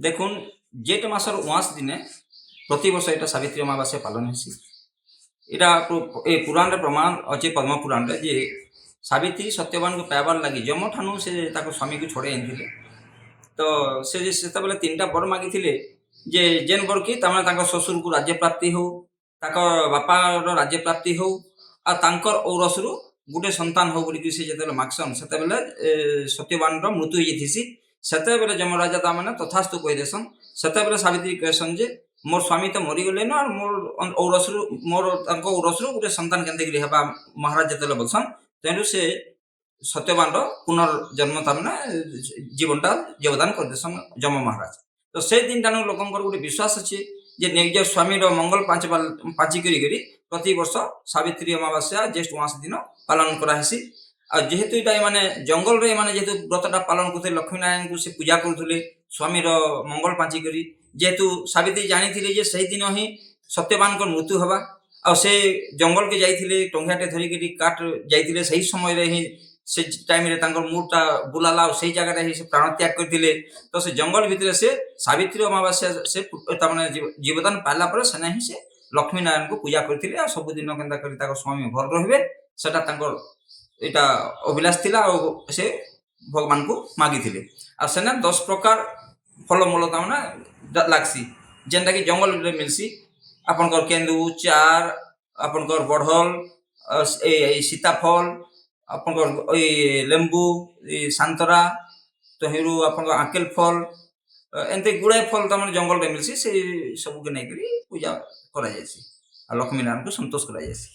দেখুন জেঠ মাসের 19 দিনে প্রতি বর্ষ এটা সাবিত্রী অমাবাস্যা পালন হয়েছে। এটা এই পুরাণরে প্রমাণ অছে পদ্ম পুরাণরে যে সাবিত্রী সত্যবানকে পাইবার লাগি যম ঠানু সে তাকে স্বামীকে ছড়াই আনিଥିଲେ। তো সে যে সেତେବେଳେ 3টা বর মাগিଥିଲେ যে ଯେନ୍ ବର କି ତାମାନେ ତାଙ୍କ ଶ୍ୱଶୁରକୁ ରାଜ୍ୟ ପ୍ରାପ୍ତି ହଉ, ତାଙ୍କ ବାପାର ରାଜ୍ୟ ପ୍ରାପ୍ତି ହଉ, ଆଉ ତାଙ୍କର ଔରସରୁ ଗୋଟେ ସନ୍ତାନ ହଉ ବୋଲିକି ସେ ଯେତେବେଳେ ମାଗସନ୍ ସେତେବେଳେ ସତ୍ୟବାନର ମୃତ୍ୟୁ ହେଇଯାଇଥିସି। ସେତେବେଳେ ଯମରାଜା ତାମାନେ ତଥାସ୍ତୁ କହିଦେସନ୍। ସେତେବେଳେ ସାବିତ୍ରୀ କହେସନ୍ ଯେ ମୋର୍ ସ୍ୱାମୀ ତ ମରିଗଲେନ ଆର୍ ମୋର୍ ତାଙ୍କ ଔରସରୁ ଗୋଟେ ସନ୍ତାନ କେନ୍ତା କିରି ହେବା ମହାରାଜ ଯେତେବେଳେ ବଲସନ୍, ତେଣୁ ସେ ସତ୍ୟବାନର ପୁନର୍ଜନ୍ମ ତାମାନେ ଜୀବନଟା ଯୋଗଦାନ କରିଦେସନ୍ ଯମ ମହାରାଜ। ତ ସେ ଦିନଠାନୁ ଲୋକଙ୍କର ଗୋଟେ ବିଶ୍ୱାସ ଅଛି ଯେ ନିଜ ସ୍ୱାମୀର ମଙ୍ଗଳ ପାଞ୍ଚି କରି ପ୍ରତି ବର୍ଷ ସାବିତ୍ରୀ ଅମାବାସ୍ୟା ଜ୍ୟେଷ୍ଠ ମାସ ଦିନ ପାଳନ କରାହେସି। ଆଉ ଯେହେତୁ ଏଇଟା ଏମାନେ ଜଙ୍ଗଲରେ ଏମାନେ ଯେହେତୁ ବ୍ରତଟା ପାଳନ କରୁଥିଲେ, ଲକ୍ଷ୍ମୀନାରାୟଣଙ୍କୁ ସେ ପୂଜା କରୁଥିଲେ ସ୍ୱାମୀର ମଙ୍ଗଳ ପାଞ୍ଚି କରି, ଯେହେତୁ ସାବିତ୍ରୀ ଜାଣିଥିଲେ ଯେ ସେହିଦିନ ହିଁ ସତ୍ୟବାନଙ୍କର ମୃତ୍ୟୁ ହେବା। ଆଉ ସେ ଜଙ୍ଗଲକେ ଯାଇଥିଲେ, ଟଙ୍ଘିଆଟେ ଧରିକିରି କାଠ ଯାଇଥିଲେ, ସେହି ସମୟରେ ହିଁ ସେ ଟାଇମ୍ରେ ତାଙ୍କର ମୁଡ଼ଟା ବୁଲାଲା ଆଉ ସେଇ ଜାଗାରେ ହିଁ ସେ ପ୍ରାଣ ତ୍ୟାଗ କରିଥିଲେ। ତ ସେ ଜଙ୍ଗଲ ଭିତରେ ସେ ସାବିତ୍ରୀ ଅମାବାସ୍ୟା ସେ ତାମାନେ ଜୀବଦାନ ପାଇଲା ପରେ ସେନା ହିଁ ସେ ଲକ୍ଷ୍ମୀନାରାୟଣଙ୍କୁ ପୂଜା କରିଥିଲେ। ଆଉ ସବୁଦିନ କେନ୍ତା କରି ତାଙ୍କ ସ୍ୱାମୀ ଭଲ ରହିବେ ସେଟା ତାଙ୍କର ଏଇଟା ଅଭିଳାଷ ଥିଲା ଆଉ ସେ ଭଗବାନଙ୍କୁ ମାଗିଥିଲେ। ଆଉ ସେନେ 10 ପ୍ରକାର ଫଳମୂଳ ତାମାନେ ଲାଗ୍ସି ଯେନ୍ଟାକି ଜଙ୍ଗଲରେ ମିଲ୍ସି। ଆପଣଙ୍କର କେନ୍ଦୁ, ଚାର, ଆପଣଙ୍କର ବଢ଼ଲ, এই সীতাফল, ଆପଣଙ୍କର ଏଇ ଲେମ୍ବୁ, ସାନ୍ତରା, ତହିଁରୁ ଆପଣଙ୍କର ଆଙ୍କେଲ ଫଲ, ଏମିତି ଗୁଡ଼ାଏ ଫଲ ତାମାନେ ଜଙ୍ଗଲରେ ମିଲ୍ସି। ସେଇ ସବୁକେ ନେଇକରି ପୂଜା କରାଯାଏସି ଆଉ ଲକ୍ଷ୍ମୀନାରାୟଣଙ୍କୁ ସନ୍ତୋଷ କରାଯାଏସି।